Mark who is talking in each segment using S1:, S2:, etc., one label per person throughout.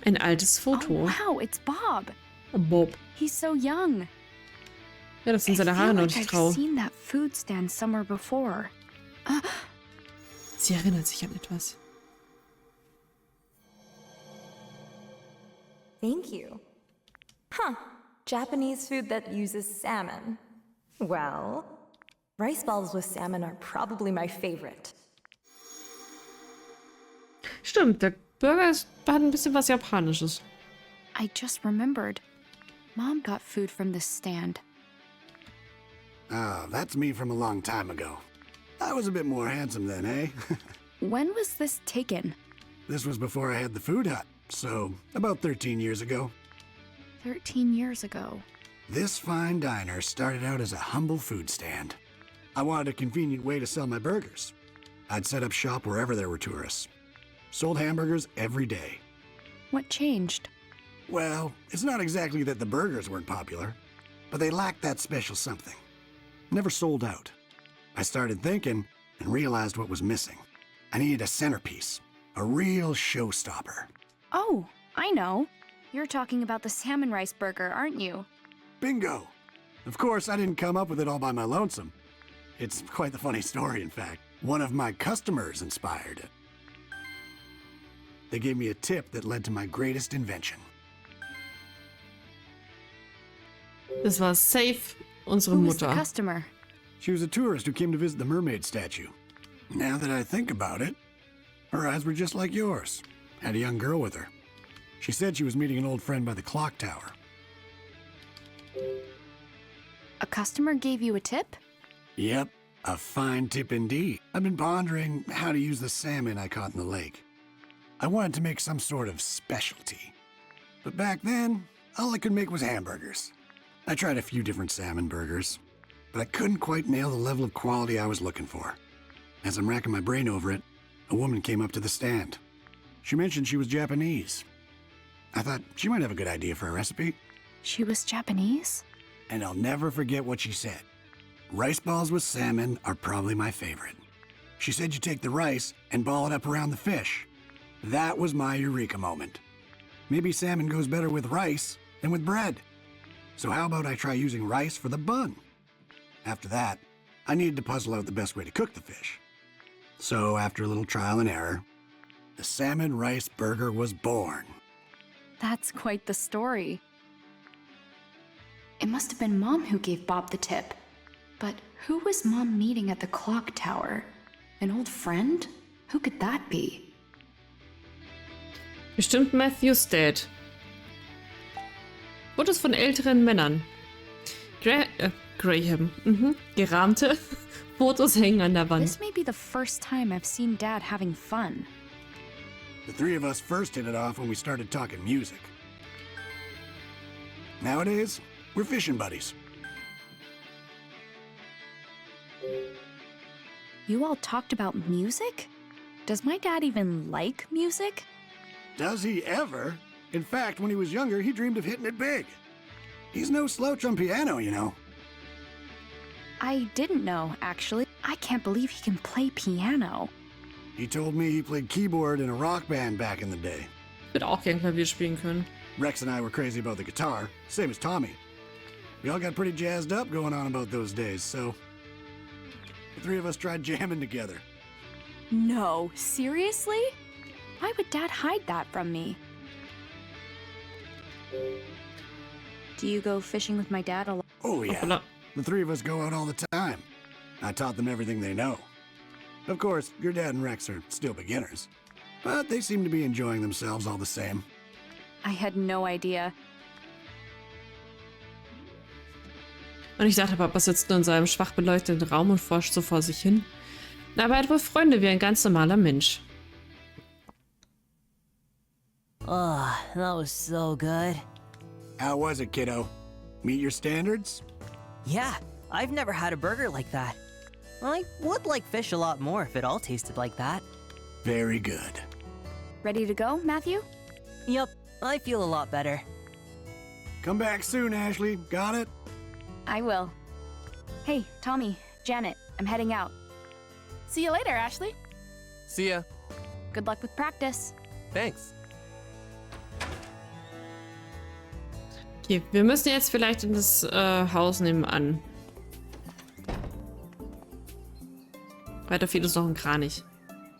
S1: Ein altes Foto.
S2: Oh, wow, it's Bob.
S1: Bob.
S2: He's so young.
S1: Ja, das sind
S2: I
S1: seine
S2: feel
S1: Haare noch
S2: like
S1: nicht
S2: I've
S1: grau.
S2: seen that food stand somewhere before.
S1: Sie erinnert sich an etwas.
S3: Thank you. Huh. Japanese food that uses salmon. Well, rice balls with salmon are probably my favorite.
S1: Stimmt, der Burger hat ein bisschen was Japanisches.
S2: I just remembered. Mom got food from this stand.
S4: Ah, that's me from a long time ago. I was a bit more handsome then, eh?
S2: When was this taken?
S4: This was before I had the food hut, so about 13 years ago.
S2: 13 years ago.
S4: This fine diner started out as a humble food stand. I wanted a convenient way to sell my burgers. I'd set up shop wherever there were tourists. Sold hamburgers every day.
S2: What changed?
S4: Well, it's not exactly that the burgers weren't popular, but they lacked that special something. Never sold out. I started thinking and realized what was missing. I needed a centerpiece, a real showstopper.
S2: Oh, I know. You're talking about the salmon rice burger, aren't you?
S4: Bingo! Of course, I didn't come up with it all by my lonesome. It's quite the funny story, in fact. One of my customers inspired it. They gave me a tip that led to my greatest invention.
S1: Das war safe unsere
S2: Who was the
S1: Mutter.
S2: customer?
S4: She was a tourist who came to visit the mermaid statue. Now that I think about it, her eyes were just like yours. Had a young girl with her. She said she was meeting an old friend by the clock tower.
S2: A customer gave you a tip?
S4: Yep, a fine tip indeed. I've been pondering how to use the salmon I caught in the lake. I wanted to make some sort of specialty. But back then, all I could make was hamburgers. I tried a few different salmon burgers, but I couldn't quite nail the level of quality I was looking for. As I'm racking my brain over it, a woman came up to the stand. She mentioned she was Japanese. I thought she might have a good idea for a recipe.
S2: She was Japanese?
S4: And I'll never forget what she said. Rice balls with salmon are probably my favorite. She said you take the rice and ball it up around the fish. That was my eureka moment. Maybe salmon goes better with rice than with bread. So how about I try using rice for the bun? After that, I needed to puzzle out the best way to cook the fish. So after a little trial and error, the salmon rice burger was born.
S2: That's quite the story. It must have been Mom who gave Bob the tip. But who was Mom meeting at the clock tower? An old friend? Who could that be?
S1: Bestimmt Matthew's Dad. Fotos von älteren Männern. Graham. Gerahmte Fotos hängen an der Wand.
S2: This may be the first time I've seen Dad having fun.
S4: The three of us first hit it off when we started talking music. Nowadays, we're fishing buddies.
S2: You all talked about music? Does my dad even like music?
S4: Does he ever? In fact, when he was younger, he dreamed of hitting it big. He's no slouch on piano, you know.
S2: I didn't know, actually. I can't believe he can play piano.
S4: He told me he played keyboard in a rock band back in the day.
S1: Ich würde auch gern Klavier spielen können.
S4: Rex and I were crazy about the guitar, same as Tommy. We all got pretty jazzed up going on about those days, so the three of us tried jamming together.
S2: No, seriously? Why would Dad hide that from me? Do you go fishing with my dad a lot?
S4: Oh yeah,
S1: Hoppala.
S4: the three of us go out all the time. I taught them everything they know. Of course, your dad and Rex are still beginners, but they seem to be enjoying themselves all the same.
S2: I had no idea.
S1: Und ich dachte, Papa sitzt nur in seinem schwach beleuchteten Raum und forscht so vor sich hin. Aber er hat wohl Freunde wie ein ganz normaler Mensch.
S5: Oh, that was so good.
S4: How was it, kiddo? Meet your standards?
S5: Yeah, I've never had a burger like that. I would like fish a lot more if it all tasted like that.
S4: Very good.
S2: Ready to go, Matthew?
S5: Yup, I feel a lot better.
S4: Come back soon, Ashley. Got it?
S2: I will. Hey, Tommy, Janet, I'm heading out. See you later, Ashley.
S6: See ya.
S2: Good luck with practice.
S6: Thanks.
S1: Okay, wir müssen jetzt vielleicht in das Haus nebenan. Weiter fehlt uns noch ein Kranich.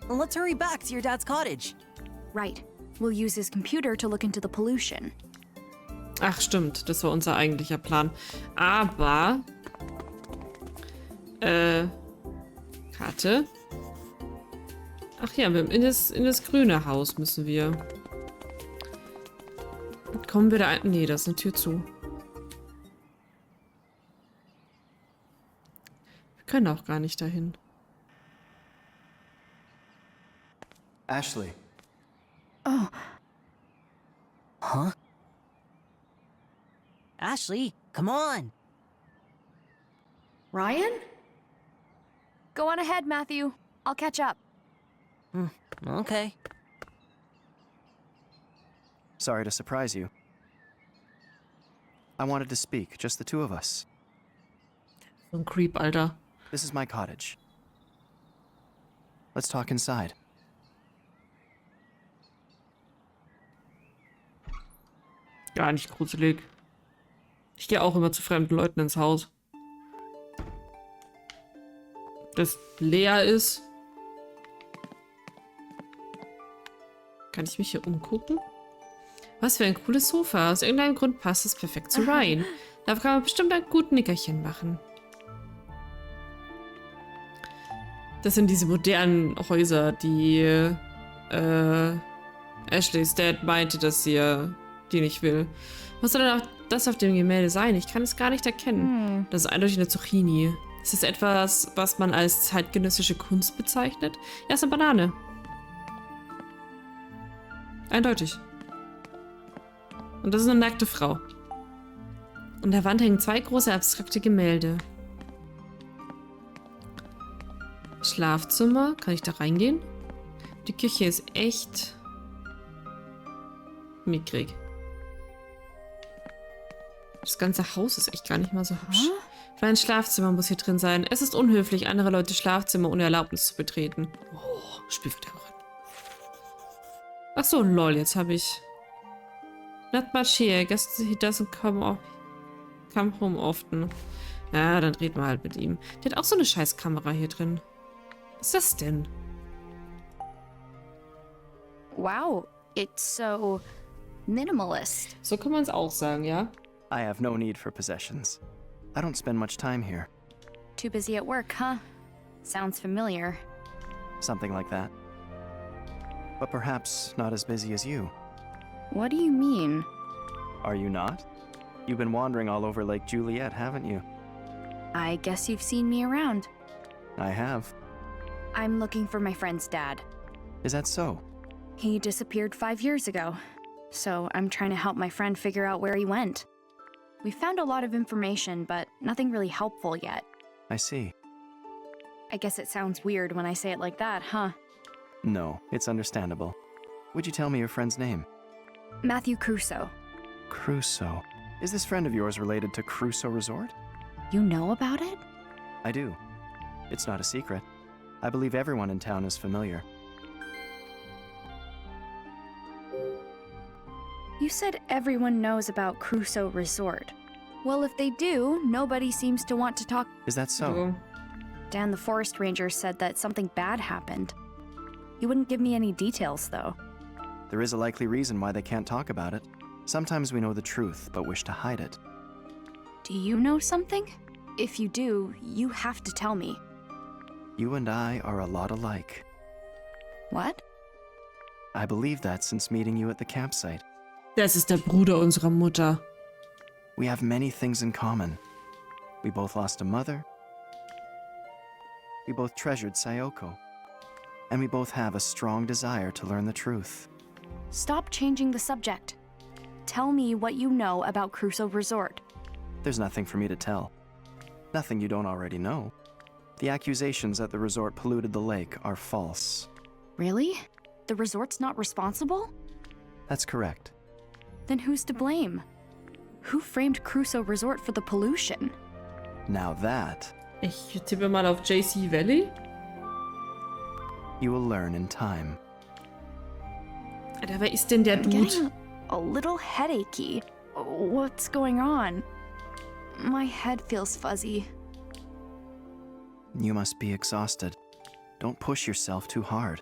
S5: Let's hurry back to your dad's cottage.
S2: Right. We'll use his computer to look into the pollution.
S1: Ach, stimmt. Das war unser eigentlicher Plan. Aber... Karte. Ach ja, in das grüne Haus müssen wir. Kommen wir da ein... Nee, da ist eine Tür zu. Wir können auch gar nicht dahin.
S6: Ashley.
S2: Oh,
S5: Huh? Ashley, come on.
S2: Ryan?
S7: Go on ahead, Matthew. I'll catch up.
S5: Okay.
S6: Sorry to surprise you. I wanted to speak, just the two of us.
S1: So ein Creep, Alter.
S6: This is my cottage. Let's talk inside.
S1: Gar nicht gruselig. Ich gehe auch immer zu fremden Leuten ins Haus. Das leer ist. Kann ich mich hier umgucken? Was für ein cooles Sofa. Aus irgendeinem Grund passt es perfekt zu Ryan. Dafür kann man bestimmt ein gutes Nickerchen machen. Das sind diese modernen Häuser, die Ashleys Dad meinte, dass sie die nicht will. Was soll denn auch das auf dem Gemälde sein? Ich kann es gar nicht erkennen. Das ist eindeutig eine Zucchini. Ist das etwas, was man als zeitgenössische Kunst bezeichnet? Ja, ist eine Banane. Eindeutig. Und das ist eine nackte Frau. An der Wand hängen zwei große abstrakte Gemälde. Schlafzimmer. Kann ich da reingehen? Die Küche ist echt mickrig. Das ganze Haus ist echt gar nicht mal so hübsch. Für ein Schlafzimmer muss hier drin sein. Es ist unhöflich, andere Leute Schlafzimmer ohne Erlaubnis zu betreten. Oh, Spielverderberin. Ach so, lol, jetzt habe ich... Not much here. Guess he doesn't come home often. Ja, dann reden wir halt mit ihm. Der hat auch so eine scheiß Kamera hier drin. Was ist das denn?
S2: wow. It's so minimalist.
S1: So kann man es auch sagen, ja?
S6: I have no need for possessions. I don't spend much time here.
S2: Too busy at work, huh? Sounds familiar.
S6: Something like that. But perhaps not as busy as you.
S2: What do you mean?
S6: Are you not? You've been wandering all over Lake Juliet, haven't you?
S2: I guess you've seen me around.
S6: I have.
S2: I'm looking for my friend's dad.
S6: Is that so?
S2: He disappeared 5 years ago, so I'm trying to help my friend figure out where he went. We found a lot of information, but nothing really helpful yet.
S6: I see.
S2: I guess it sounds weird when I say it like that, huh?
S6: No, it's understandable. Would you tell me your friend's name?
S2: Matthew Crusoe.
S6: Crusoe. Is this friend of yours related to Crusoe Resort?
S2: You know about it?
S6: I do. It's not a secret. I believe everyone in town is familiar.
S2: You said everyone knows about Crusoe Resort. Well, if they do, nobody seems to want to talk.
S6: Is that so?
S1: So.
S2: Dan the forest ranger said that something bad happened. He wouldn't give me any details, though.
S6: There is a likely reason why they can't talk about it. Sometimes we know the truth, but wish to hide it.
S2: Do you know something? If you do, you have to tell me.
S6: You and I are a lot alike.
S2: What?
S6: I believe that since meeting you at the campsite.
S1: Das ist der Bruder unserer Mutter.
S6: We have many things in common. We both lost a mother. We both treasured Sayoko. And we both have a strong desire to learn the truth.
S2: Stop changing the subject. Tell me what you know about Crusoe Resort.
S6: There's nothing for me to tell. Nothing you don't already know. The accusations that the resort polluted the lake are false.
S2: Really? The resort's not responsible?
S6: That's correct.
S2: Then who's to blame? Who framed Crusoe Resort for the pollution?
S6: Now that,
S1: Ich tippe mal auf JC Valley.
S6: you will learn in time.
S1: Alter, wer ist denn der
S2: I'm
S1: Dude?
S2: getting a little headachy. What's going on? My head feels fuzzy.
S6: You must be exhausted. Don't push yourself too hard.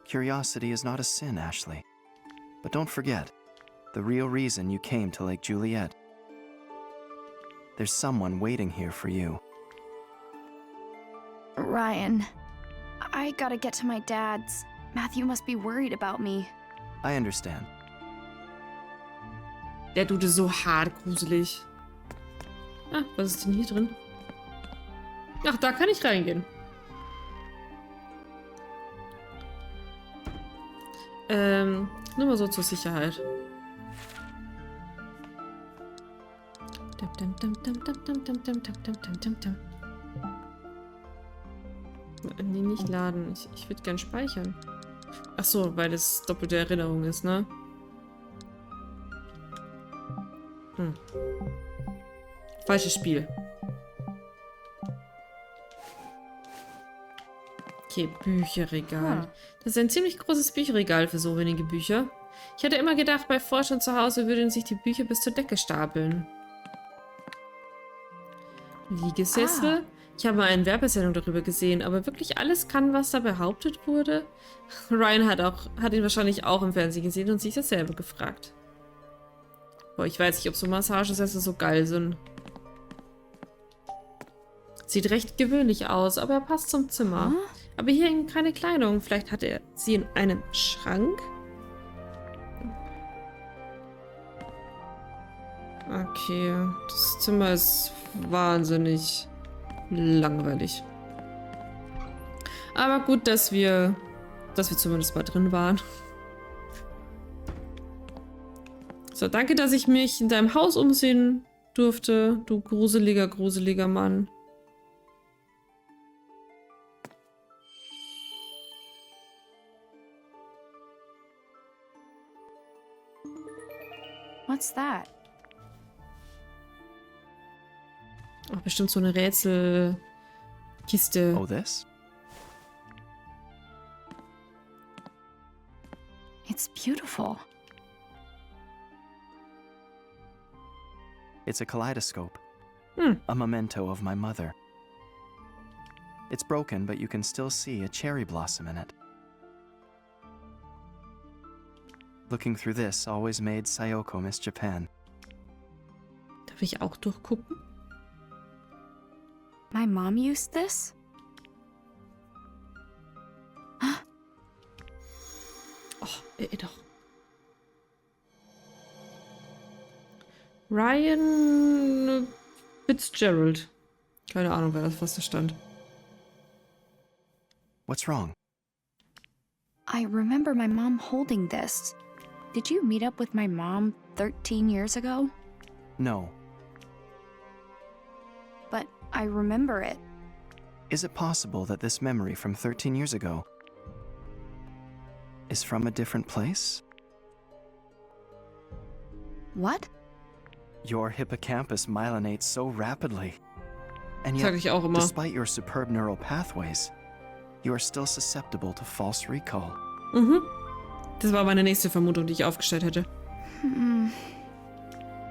S6: Curiosity is not a sin, Ashley. But don't forget, the real reason you came to Lake Juliet. There's someone waiting here for you.
S2: Ryan, I gotta get to my dad's. Matthew must be worried about me.
S6: I understand.
S1: Der Dude ist so hart gruselig. Ah, was ist denn hier drin? Ach, da kann ich reingehen. Nur mal so zur Sicherheit. Nee, nicht laden. Ich würde gern speichern. Ach so, weil das doppelte Erinnerung ist, ne? Falsches Spiel. Okay, Bücherregal. Das ist ein ziemlich großes Bücherregal für so wenige Bücher. Ich hätte immer gedacht, bei Forschern zu Hause würden sich die Bücher bis zur Decke stapeln. Liegesessel. Ich habe mal eine Werbesendung darüber gesehen, aber wirklich alles kann, was da behauptet wurde? Ryan hat ihn wahrscheinlich auch im Fernsehen gesehen und sich dasselbe gefragt. Boah, ich weiß nicht, ob so Massagesessel so geil sind. Sieht recht gewöhnlich aus, aber er passt zum Zimmer. Aber hier hängt keine Kleidung. Vielleicht hat er sie in einem Schrank? Okay, das Zimmer ist wahnsinnig langweilig. Aber gut, dass wir zumindest mal drin waren. So, danke, dass ich mich in deinem Haus umsehen durfte, du gruseliger Mann.
S2: What's that?
S1: Oh, bestimmt so eine Rätselkiste.
S6: Oh, this?
S2: It's beautiful.
S6: It's a kaleidoscope. A memento of my mother. It's broken, but you can still see a cherry blossom in it. Looking through this always made Sayoko miss Japan.
S1: Darf ich auch durchgucken?
S2: My mom used this?
S1: Oh, doch. Ryan Fitzgerald. Keine Ahnung, was da stand.
S6: What's wrong?
S2: I remember my mom holding this. Did you meet up with my mom 13 years ago?
S6: No.
S2: But I remember it.
S6: Is it possible that this memory from 13 years ago is from a different place?
S2: What?
S6: Your hippocampus myelinates so rapidly. And
S1: Sag
S6: yet,
S1: ich auch immer.
S6: despite your superb neural pathways, you are still susceptible to false recall.
S1: Das war meine nächste Vermutung, die ich aufgestellt hätte.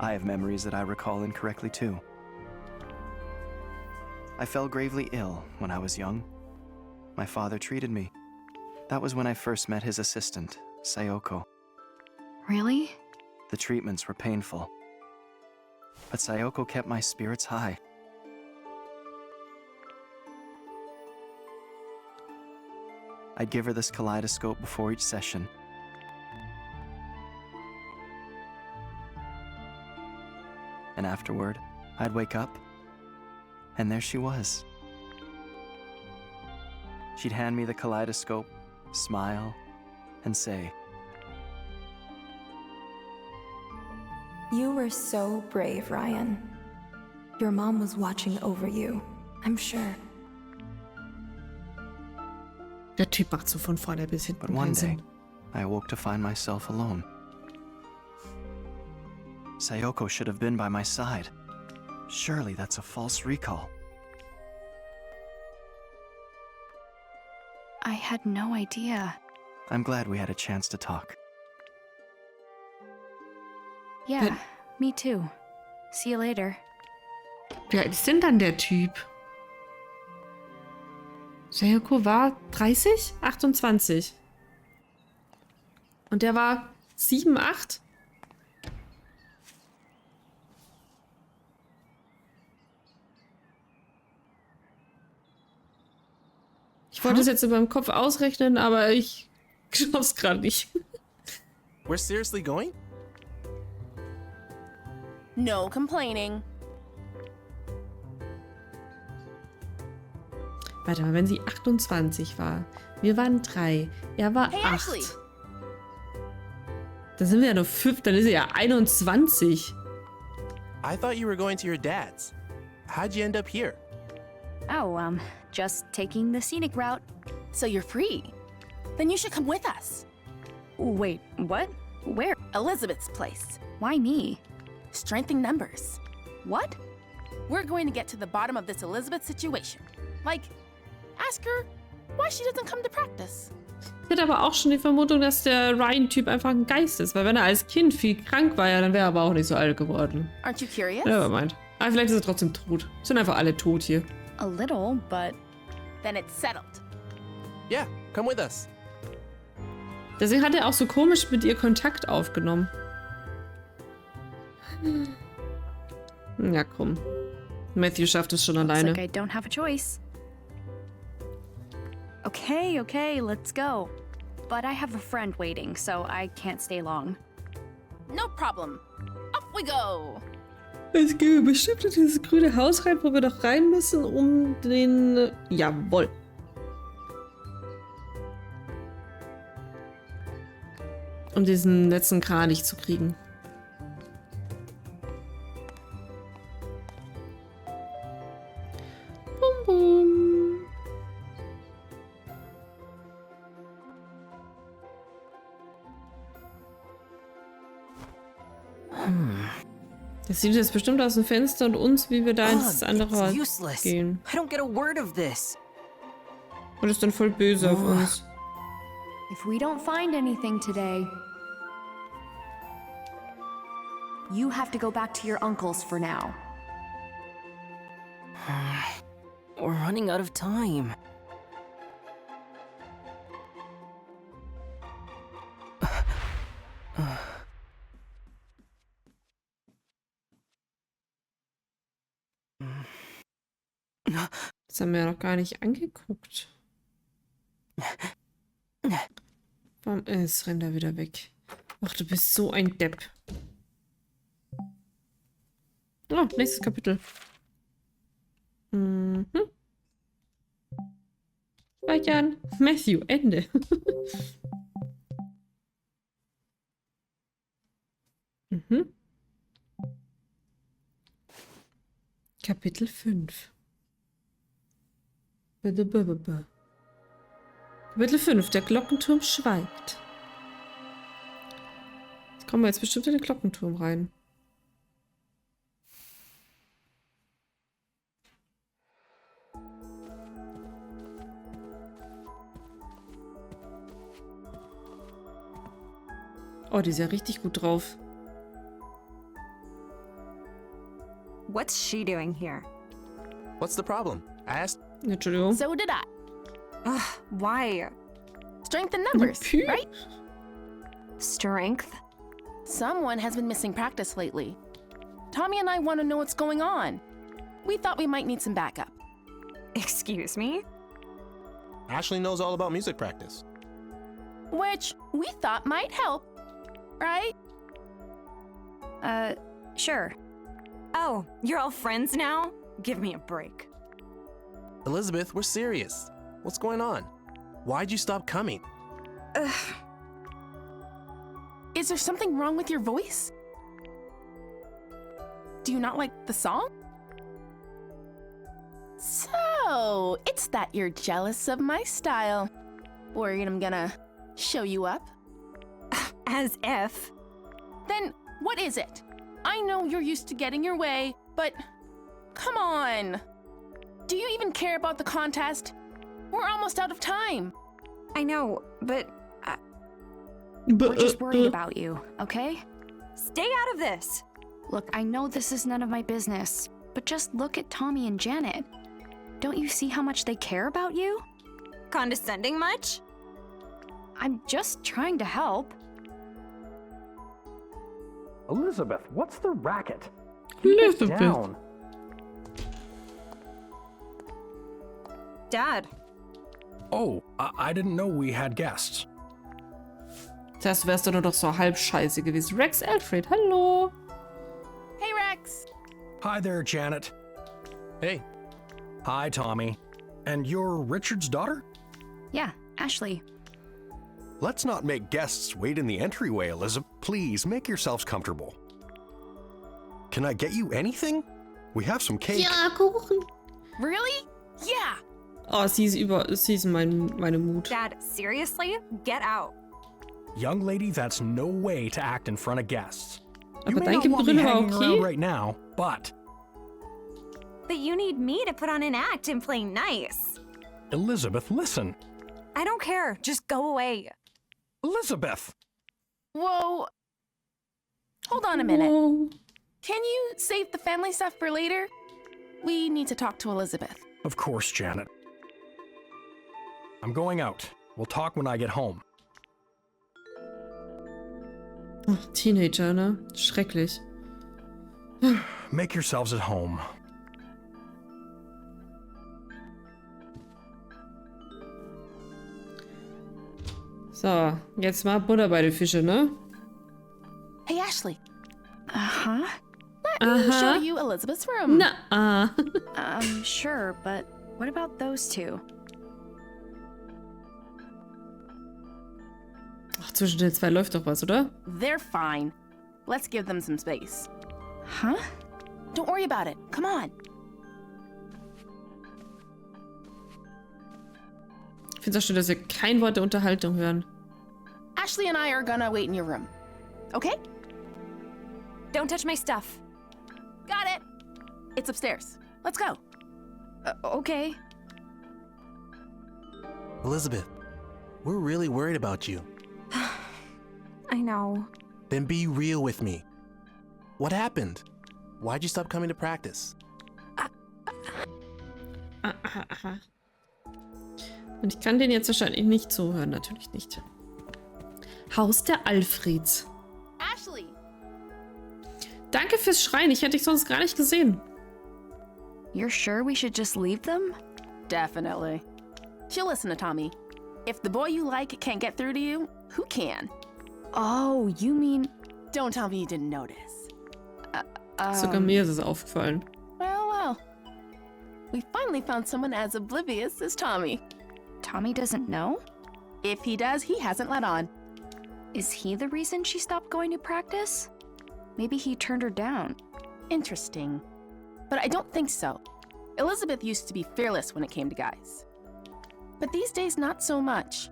S6: I have memories that I recall incorrectly too. I fell gravely ill when I was young. My father treated me. That was when I first met his assistant, Sayoko.
S2: Really?
S6: The treatments were painful. But Sayoko kept my spirits high. I'd give her this kaleidoscope before each session. And afterward, I'd wake up, and there she was. She'd hand me the kaleidoscope, smile, and say,
S3: You were so brave, Ryan. Your mom was watching over you, I'm sure.
S1: Der Typ macht so von vorne bis
S6: but
S1: hinten
S6: one
S1: keinen
S6: day,
S1: Sinn.
S6: I awoke to find myself alone. Sayoko should have been by my side. Surely that's a false recall.
S2: I had no idea.
S6: I'm glad we had a chance to talk.
S2: Yeah, Me too. See you later.
S1: Wie alt ist denn dann der Typ? Sayoko war 30? 28. Und der war 7, 8? Ich wollte es jetzt in meinem Kopf ausrechnen, aber ich schaff's gerade nicht.
S8: We're seriously going?
S7: No complaining.
S1: Warte mal, wenn sie 28 war. Wir waren 3. Er war
S7: Hey,
S1: 8.
S7: Ashley.
S1: Dann sind wir ja nur 5. Dann ist er ja 21.
S8: I thought you were going to your dad's. How'd you end up here?
S2: Oh, just taking the scenic route.
S7: So you're free. Then you should come with us.
S2: Wait, what? Where?
S7: Elizabeth's place.
S2: Why me?
S7: Strength in numbers.
S2: What?
S7: We're going to get to the bottom of this Elizabeth situation. Like, ask her why she doesn't come to practice.
S1: Ich hätte aber auch schon die Vermutung, dass der Ryan-Typ einfach ein Geist ist. Weil wenn er als Kind viel krank war, ja, dann wäre er aber auch nicht so alt geworden.
S7: Aren't you curious?
S1: Nevermind. Aber vielleicht ist er trotzdem tot. Sind einfach alle tot hier.
S2: A little, but
S7: Then it's settled.
S8: Yeah, come with us.
S1: Deswegen hat er auch so komisch mit ihr Kontakt aufgenommen. Ja, komm. Matthew schafft es schon
S2: looks
S1: alleine.
S2: like I don't have a choice. Okay, let's go. But I have a friend waiting, so I can't stay long.
S7: No problem. Off we go.
S1: Es geht bestimmt in dieses grüne Haus rein, wo wir doch rein müssen, um den... Jawohl. Um diesen letzten Kranich zu kriegen. Bum, bum. Das sieht jetzt bestimmt aus dem Fenster und uns, wie wir da ins andere Haus
S5: useless.
S1: gehen.
S5: I don't get a word of this.
S1: Und ist dann voll böse auf uns.
S2: If we don't find anything today, you have to go back to your uncle's for now.
S5: We're running out of time.
S1: Das haben wir ja noch gar nicht angeguckt. Warum? Es rennt er wieder weg. Ach, du bist so ein Depp. Oh, nächstes Kapitel. Mhm. Speichern. Matthew, Ende. Mhm. Kapitel 5. Kapitel 5. Der Glockenturm schweigt. Jetzt kommen wir jetzt bestimmt in den Glockenturm rein. Oh, die ist ja richtig gut drauf.
S3: What's she doing here?
S8: What's the problem? I asked.
S1: Entschuldigung.
S7: So did I.
S3: Ugh, why?
S7: Strength in numbers,
S1: Phew.
S7: right?
S3: Strength?
S7: Someone has been missing practice lately. Tommy and I want to know what's going on. We thought we might need some backup.
S3: Excuse me?
S8: Ashley knows all about music practice.
S7: Which we thought might help, right?
S2: Sure.
S3: Oh, you're all friends now? Give me a break.
S8: Elizabeth, we're serious. What's going on? Why'd you stop coming?
S7: Is there something wrong with your voice? Do you not like the song? So, it's that you're jealous of my style. Worried I'm gonna show you up?
S3: As if.
S7: Then what is it? I know you're used to getting your way, but come on. Do you even care about the contest? We're almost out of time.
S3: I know, but
S2: We're just worried about you, okay?
S3: stay out of this.
S2: Look, I know this is none of my business, but just look at Tommy and Janet. Don't you see how much they care about you?
S3: Condescending much?
S2: I'm just trying to help.
S9: Elizabeth, what's the racket?
S1: Elizabeth.
S9: Down.
S3: Dad.
S10: Oh, I didn't know we had guests.
S1: Das wärst du nur doch so halb scheiße gewesen. Rex Alfred, hallo.
S7: Hey, Rex!
S10: Hi there, Janet.
S8: Hey,
S10: Hi, Tommy. And you're Richard's daughter?
S2: Yeah, Ashley.
S11: Let's not make guests wait in the entryway, Elizabeth. Please, make yourselves comfortable. Can I get you anything? We have some cake.
S1: Ja, Kuchen.
S7: Really? Yeah!
S1: Oh, sie ist meine Mut.
S3: Dad, seriously? Get out.
S10: Young lady, that's no way to act in front of guests. You
S1: Aber
S10: may
S1: dein
S10: not want me
S1: Gebrüll war
S10: hanging
S1: okay.
S10: around right now, but
S3: But you need me to put on an act and play nice.
S10: Elizabeth, listen.
S3: I don't care. Just go away.
S10: Elizabeth!
S7: Whoa. Hold on a minute.
S1: Whoa.
S7: Can you save the family stuff for later? We need to talk to Elizabeth.
S10: Of course, Janet. I'm going out. We'll talk when I get home.
S1: Ach, Teenager, ne? Schrecklich.
S10: Make yourselves at home.
S1: So, jetzt mal Butter bei den Fischen, ne?
S7: Hey, Ashley.
S2: Uh-huh.
S7: Let me show you Elizabeth's room.
S1: Na,
S2: Sure, but what about those two?
S1: Ach, zwischen den zwei läuft doch was, oder?
S7: They're fine. Let's give them some space.
S2: Huh?
S7: Don't worry about it. Come on.
S1: Ich finde es auch schön, dass wir kein Wort der Unterhaltung hören.
S7: Ashley and I are gonna wait in your room. Okay?
S3: Don't touch my stuff.
S7: Got it. It's upstairs. Let's go.
S2: Okay.
S8: Elizabeth, we're really worried about you.
S3: I know.
S8: Then be real with me. What happened? Why'd you stop coming to practice?
S1: Aha. Und ich kann den jetzt wahrscheinlich nicht zuhören, natürlich nicht. Haus der Alfreds.
S7: Ashley!
S1: Danke fürs Schreien, ich hätte dich sonst gar nicht gesehen.
S2: You're sure we should just leave them?
S7: Definitely. She'll listen to Tommy. If the boy you like can't get through to you, who can?
S2: Oh, you mean...
S7: Don't tell me you didn't notice.
S1: Sogar mir ist es aufgefallen.
S7: Well. We finally found someone as oblivious as Tommy.
S2: Tommy doesn't know?
S7: If he does, he hasn't let on.
S2: Is he the reason she stopped going to practice? Maybe he turned her down.
S7: Interesting. But I don't think so. Elizabeth used to be fearless when it came to guys. But these days, not so much.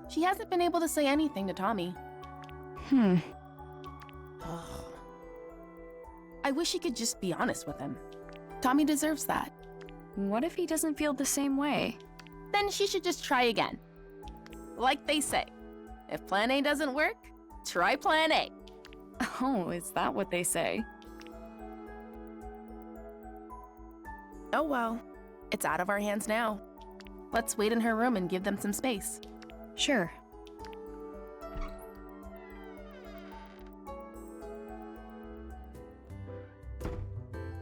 S7: She hasn't been able to say anything to Tommy. I wish he could just be honest with him. Tommy deserves that.
S2: What if he doesn't feel the same way?
S7: Then she should just try again. Like they say, if plan A doesn't work, try plan A.
S2: Oh, is that what they say?
S7: Oh well, it's out of our hands now. Let's wait in her room and give them some space.
S2: Sure.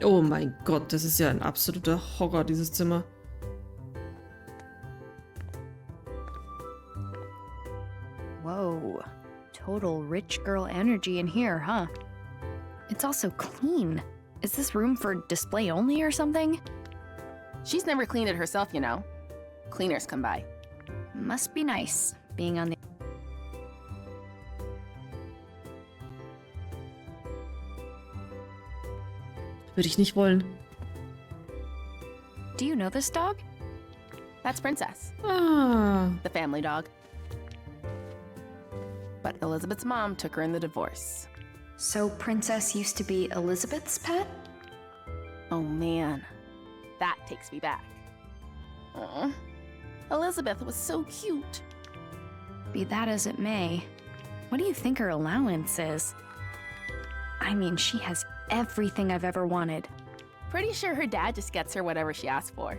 S1: Oh mein Gott, das ist ja ein absoluter Horror, dieses Zimmer.
S2: Whoa. Total rich girl energy in here, huh? It's also clean. Is this room for display only or something?
S7: She's never cleaned it herself, you know. Cleaners come by.
S2: Must be nice, being on the...
S1: Würde ich nicht wollen.
S2: Do you know this dog?
S7: That's Princess,
S1: Ah.
S7: the family dog. But Elizabeth's mom took her in the divorce.
S2: So Princess used to be Elizabeth's pet?
S7: Oh man, that takes me back. Aw, Elizabeth was so cute.
S2: Be that as it may, what do you think her allowance is? I mean, she has everything I've ever wanted.
S7: Pretty sure her dad just gets her whatever she asks for.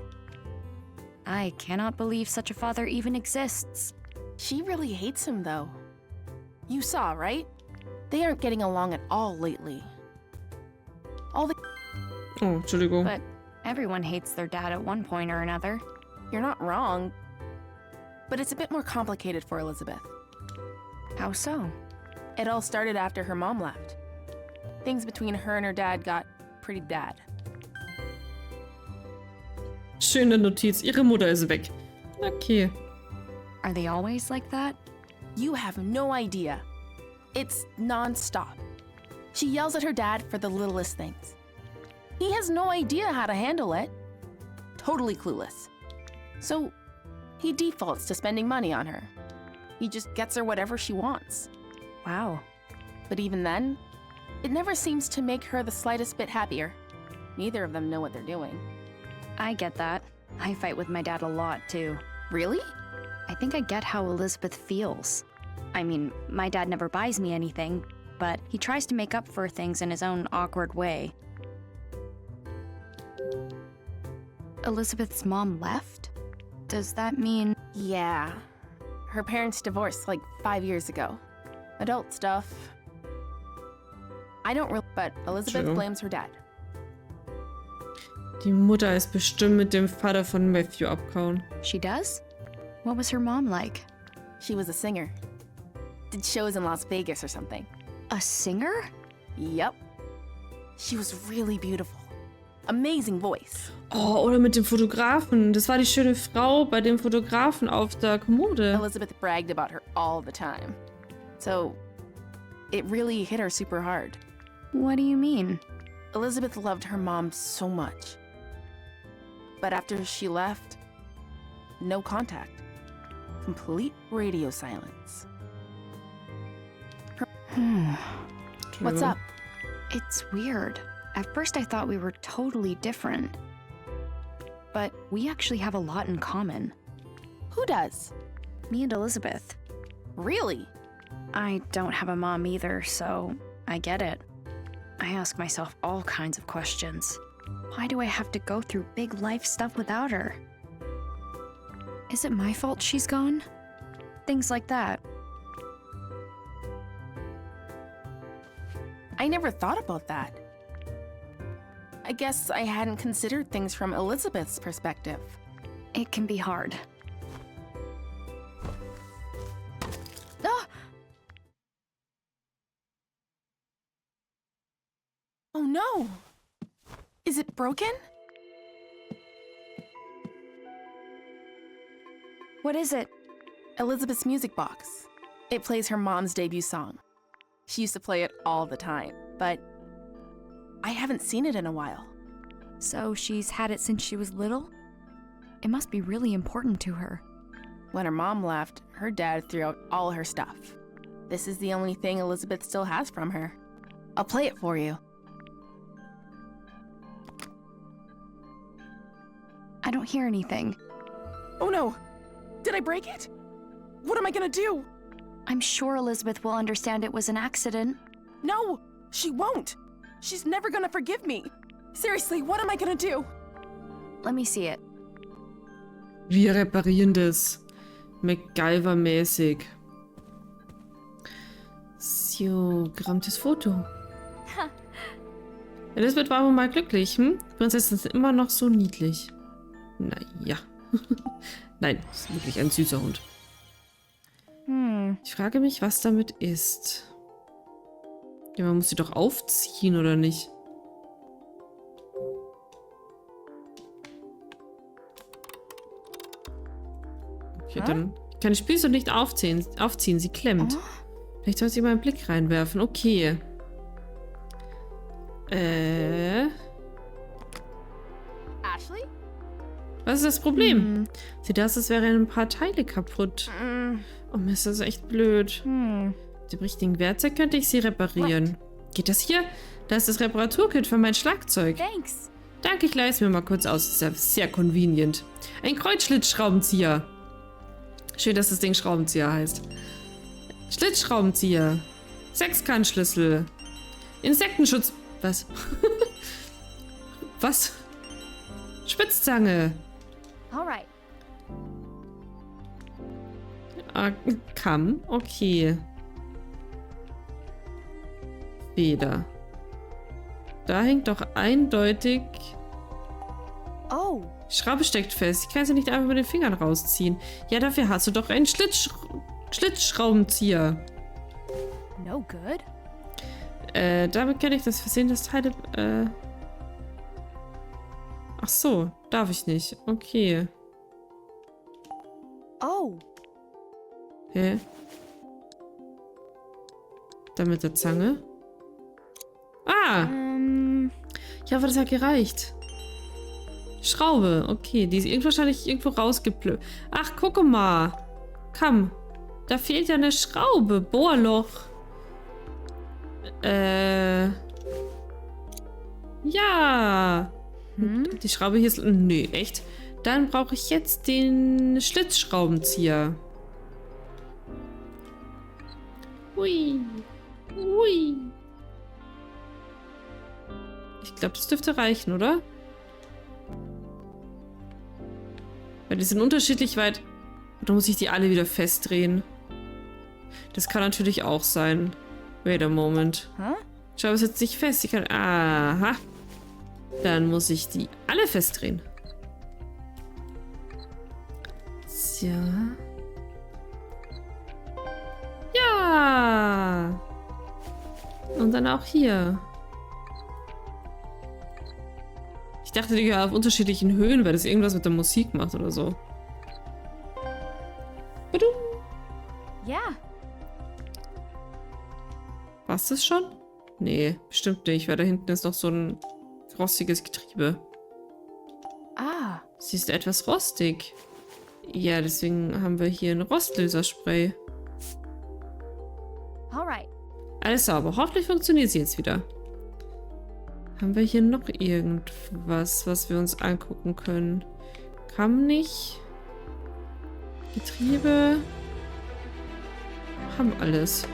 S2: I cannot believe such a father even exists.
S7: She really hates him, though. You saw, right? They aren't getting along at all lately. All the...
S1: Oh, Entschuldigung.
S2: But everyone hates their dad at one point or another.
S7: You're not wrong. But it's a bit more complicated for Elizabeth.
S2: How so?
S7: It all started after her mom left. Things between her and her dad got pretty bad.
S1: Schöne Notiz. Ihre Mutter ist weg. Okay.
S2: Are they always like that?
S7: You have no idea. It's non-stop. She yells at her dad for the littlest things. He has no idea how to handle it. Totally clueless. So, he defaults to spending money on her. He just gets her whatever she wants.
S2: Wow.
S7: But even then, it never seems to make her the slightest bit happier. Neither of them know what they're doing.
S2: I get that. I fight with my dad a lot, too.
S7: Really?
S2: I think I get how Elizabeth feels. I mean, my dad never buys me anything, but he tries to make up for things in his own awkward way. Elizabeth's mom left? Does that mean...
S7: Yeah. Her parents divorced like 5 years ago. Adult stuff. I don't really... But Elizabeth blames her dad.
S1: Die Mutter ist bestimmt mit dem Vater von Matthew abgehauen.
S2: She does? What was her mom like?
S7: She was a singer. Did shows in Las Vegas or something.
S2: A singer?
S7: Yep. She was really beautiful. Amazing voice.
S1: Oh, oder mit dem Fotografen. Das war die schöne Frau bei dem Fotografen auf der Kommode.
S7: Elizabeth bragged about her all the time. So, it really hit her super hard.
S2: What do you mean?
S7: Elizabeth loved her mom so much. But after she left, no contact. Complete radio silence. What's up?
S2: It's weird. At first I thought we were totally different. But we actually have a lot in common.
S7: Who does?
S2: Me and Elizabeth.
S7: Really?
S2: I don't have a mom either, so I get it. I ask myself all kinds of questions. Why do I have to go through big life stuff without her? Is it my fault she's gone? Things like that.
S7: I never thought about that. I guess I hadn't considered things from Elizabeth's perspective.
S2: It can be hard. Ah!
S7: Oh no! Is it broken?
S2: What is it?
S7: Elizabeth's music box. It plays her mom's debut song. She used to play it all the time, but I haven't seen it in a while.
S2: So she's had it since she was little? It must be really important to her.
S7: When her mom left, her dad threw out all her stuff. This is the only thing Elizabeth still has from her. I'll play it for you.
S2: I don't hear anything.
S7: Oh no! Did I break it? What am I gonna do?
S2: I'm sure Elizabeth will understand it was an accident.
S7: No! She won't! She's never gonna forgive me! Seriously, what am I gonna do?
S2: Let me see it.
S1: Wir reparieren das. MacGyver-mäßig. So, gerammtes Foto. Elizabeth war wohl mal glücklich, hm? Die Prinzessin ist immer noch so niedlich. Naja. Nein, ist wirklich ein süßer Hund. Ich frage mich, was damit ist. Ja, man muss sie doch aufziehen, oder nicht? Okay, dann kann ich Spielzeug nicht aufziehen. Sie klemmt. Vielleicht soll ich mal einen Blick reinwerfen. Okay.
S7: Ashley?
S1: Was ist das Problem? Sieht aus, als wären ein paar Teile kaputt. Oh Mist, das ist echt blöd. Mit dem richtigen Werkzeug könnte ich sie reparieren. Geht das hier? Da ist das Reparaturkit für mein Schlagzeug.
S2: Thanks.
S1: Danke, ich leih es mir mal kurz aus. Das ist ja sehr convenient. Ein Kreuzschlitzschraubenzieher. Schön, dass das Ding Schraubenzieher heißt. Schlitzschraubenzieher. Sechskantschlüssel. Insektenschutz. Was? Was? Spitzzange.
S2: Alright.
S1: Kamm. Okay. Feder. Da hängt doch eindeutig...
S2: Oh.
S1: Die Schraube steckt fest. Ich kann sie nicht einfach mit den Fingern rausziehen. Ja, dafür hast du doch einen Schlitzschraubenzieher.
S2: No good.
S1: Damit kann ich das Versehen des Teile... Ach so, darf ich nicht. Okay.
S2: Oh.
S1: Hä? Dann mit der Zange? Ah! Ja, aber das hat gereicht. Schraube, okay. Die ist wahrscheinlich irgendwo rausgeplöppt. Ach, guck mal. Komm. Da fehlt ja eine Schraube. Bohrloch. Ja. Die Schraube hier ist... Nö, echt? Dann brauche ich jetzt den Schlitzschraubenzieher. Hui. Hui. Ich glaube, das dürfte reichen, oder? Weil die sind unterschiedlich weit. Oder muss ich die alle wieder festdrehen? Das kann natürlich auch sein. Wait a moment. Ich habe es jetzt nicht fest. Ich kann... Aha. Dann muss ich die alle festdrehen. So. Ja. Und dann auch hier. Ich dachte, die gehen auf unterschiedlichen Höhen, weil das irgendwas mit der Musik macht oder so. Badum.
S2: Ja.
S1: War's das schon? Nee, bestimmt nicht, weil da hinten ist noch so ein rostiges Getriebe.
S2: Ah.
S1: Sie ist etwas rostig. Ja, deswegen haben wir hier ein Rostlöserspray.
S2: Alright.
S1: Alles sauber. Hoffentlich funktioniert sie jetzt wieder. Haben wir hier noch irgendwas, was wir uns angucken können? Kamm nicht. Getriebe. Haben alles.